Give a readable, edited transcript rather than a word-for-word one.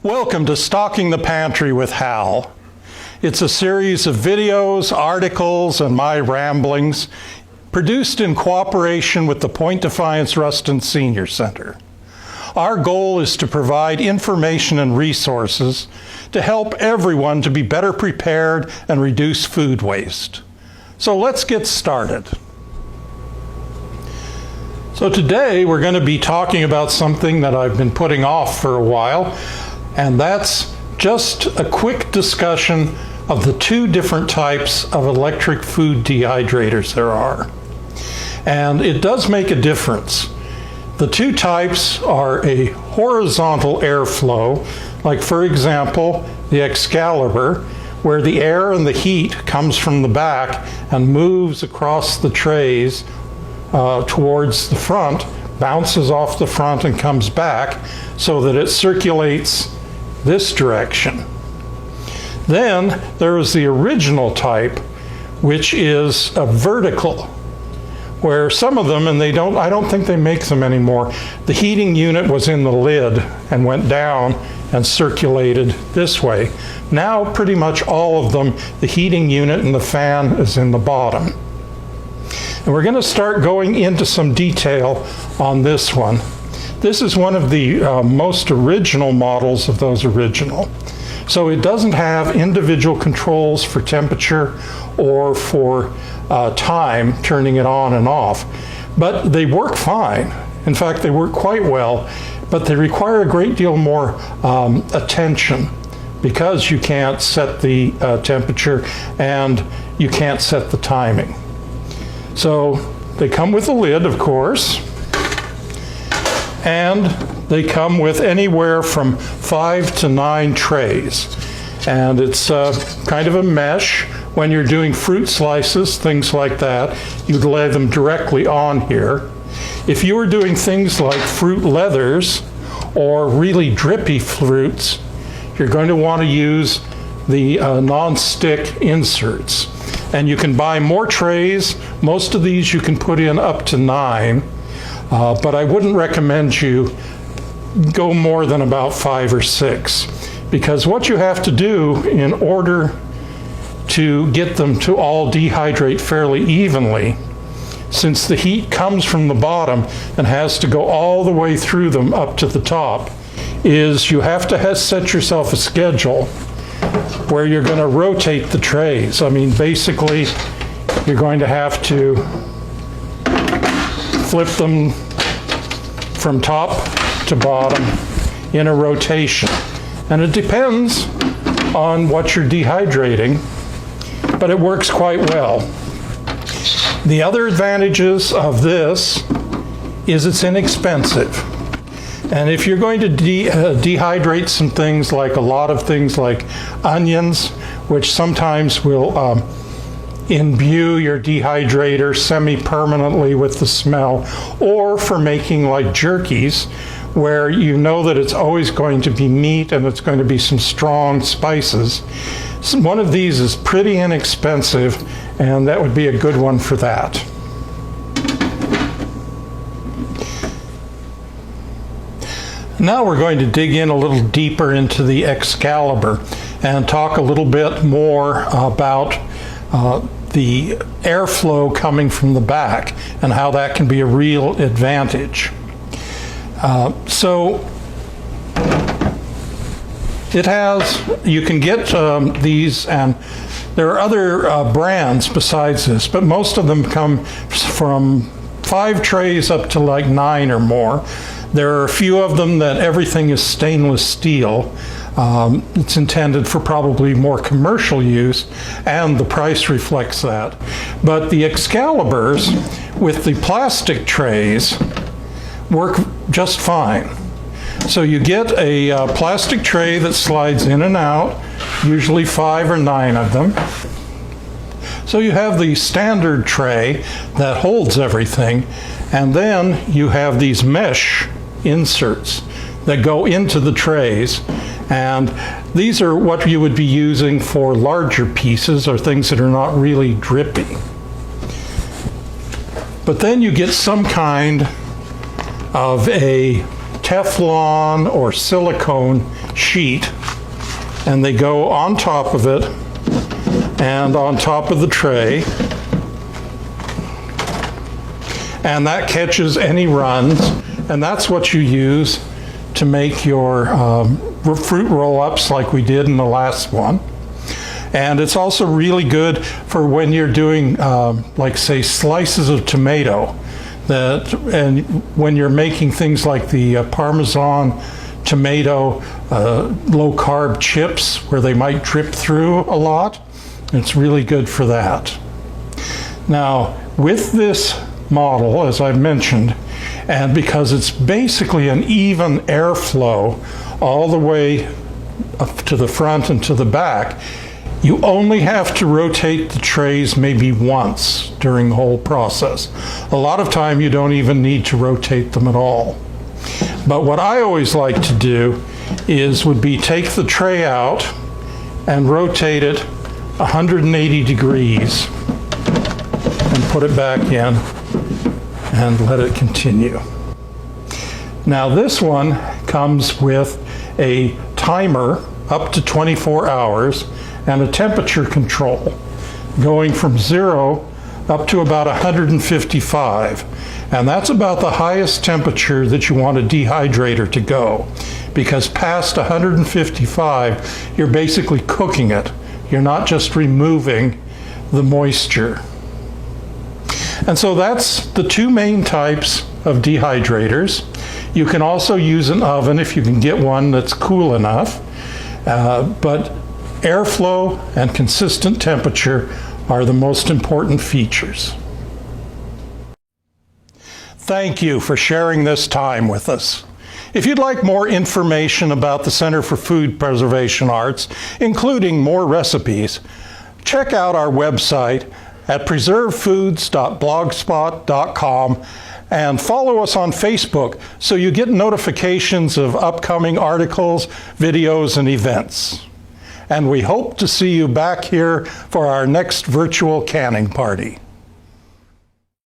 Welcome to Stocking the Pantry with Hal. It's a series of videos, articles, and my ramblings produced in cooperation with the Point Defiance Ruston Senior Center. Our goal is to provide information and resources to help everyone to be better prepared and reduce food waste. So let's get started. So today we're going to be talking about something that I've been putting off for a while, and that's just a quick discussion of the two different types of electric food dehydrators there are. And it does make a difference. The two types are a horizontal airflow, like for example, the Excalibur, where the air and the heat comes from the back and moves across the trays towards the front, bounces off the front and comes back so that it circulates this direction. Then there is the original type, which is a vertical, where some of them, and I don't think they make them anymore, the heating unit was in the lid and went down and circulated this way. Now pretty much all of them, the heating unit and the fan is in the bottom. And we're going to start going into some detail on this one. This is one of the most original models of those original. So it doesn't have individual controls for temperature or for time, turning it on and off, but they work fine. In fact, they work quite well, but they require a great deal more attention because you can't set the temperature and you can't set the timing. So they come with a lid, of course, and they come with anywhere from 5 to 9 trays. And it's kind of a mesh. When you're doing fruit slices, things like that, you'd lay them directly on here. If you were doing things like fruit leathers or really drippy fruits, you're going to want to use the non-stick inserts. And you can buy more trays. Most of these you can put in up to 9, but I wouldn't recommend you go more than about 5 or 6, because what you have to do in order to get them to all dehydrate fairly evenly, since the heat comes from the bottom and has to go all the way through them up to the top, is you have to set yourself a schedule where you're going to rotate the trays. I mean, basically, you're going to have to flip them from top to bottom in a rotation. And it depends on what you're dehydrating, but it works quite well. The other advantages of this is it's inexpensive. And if you're going to dehydrate some things, like a lot of things like onions, which sometimes will imbue your dehydrator semi-permanently with the smell, or for making like jerkies, where you know that it's always going to be meat and it's going to be some strong spices. So one of these is pretty inexpensive, and that would be a good one for that. Now we're going to dig in a little deeper into the Excalibur and talk a little bit more about the airflow coming from the back and how that can be a real advantage. So it has, you can get these, and there are other brands besides this, but most of them come from 5 trays up to like 9 or more. There are a few of them that everything is stainless steel. It's intended for probably more commercial use, and the price reflects that. But the Excaliburs with the plastic trays work just fine. So you get a plastic tray that slides in and out, usually 5 or 9 of them. So you have the standard tray that holds everything, and then you have these mesh inserts that go into the trays, and these are what you would be using for larger pieces or things that are not really drippy. But then you get some kind of a Teflon or silicone sheet, and they go on top of it and on top of the tray, and that catches any runs, and that's what you use to make your fruit roll-ups like we did in the last one. And it's also really good for when you're doing, like say, slices of tomato, and when you're making things like the Parmesan tomato low-carb chips where they might drip through a lot. It's really good for that. Now, with this model, as I mentioned, and because it's basically an even airflow all the way up to the front and to the back, you only have to rotate the trays maybe once during the whole process. A lot of time you don't even need to rotate them at all. But what I always like to do would be take the tray out and rotate it 180 degrees and put it back in and let it continue. Now this one comes with a timer up to 24 hours and a temperature control going from 0 up to about 155. And that's about the highest temperature that you want a dehydrator to go, because past 155 you're basically cooking it. You're not just removing the moisture. And so that's the two main types of dehydrators. You can also use an oven if you can get one that's cool enough, but airflow and consistent temperature are the most important features. Thank you for sharing this time with us. If you'd like more information about the Center for Food Preservation Arts, including more recipes, check out our website at preservedfoods.blogspot.com and follow us on Facebook so you get notifications of upcoming articles, videos, and events. And we hope to see you back here for our next virtual canning party.